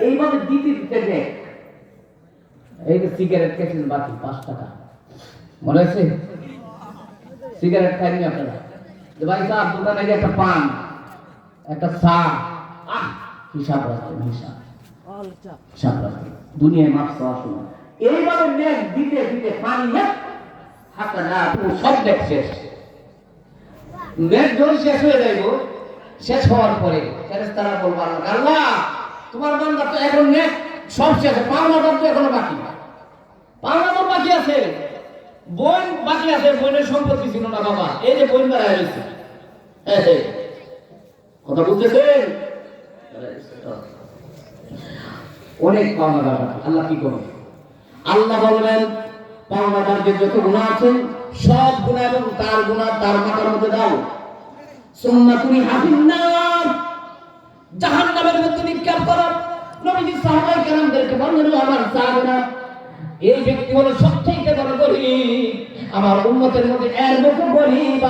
এইভাবে দিতে দিতে দেখ। এই যে সিগারেট খেয়েছেন বাকি 5 টাকা, মনে আছে? সিগারেট খাইনি আপনারা? ভাই সাহেব দোকানে গিয়ে একটা পান, একটা চা, হিসাব রাখেন, হিসাব রাখেন, দুনিয়ায় মাপ চাওয়া শোনা। এইভাবে নেক দিতে দিতে পানি হাতে না সব নেক শেষ। নেক যখন শেষ হয়ে যাইব, শেষ হওয়ার পরে ফেরেশতারা বলবে আল্লাহ তোমার বান্দা তো এখন নেক সব শেষ, পাওনা দাম তো এখনো বাকি, পাওনা দাম বাকি আছে, বোন বাকি আছে, বোনের সম্পত্তি ছিল না বাবা, এই যে বোন দাঁড়ায় রয়েছে, কথা বুঝতেছেন? অনেক পাওনাদার বাকি। আল্লাহ কি করবে? আল্লাহ বলবেন পাওনাদারদের যত গুনাহ আছে সব গুনাহ এবং তার গুনাহ তার মাথার মধ্যে দাও, সুম্মা তুরি হাফিন্নার, জাহান্নামের মধ্যে নিক্ষেপ করো। নবীজি সাহাবায়ে কেরামদেরকে বললেন আমার সাহাবারা, এই ব্যক্তি হলো সবচেয়ে বড় গরীব, আমার উম্মতের মধ্যে এর মতো গরীব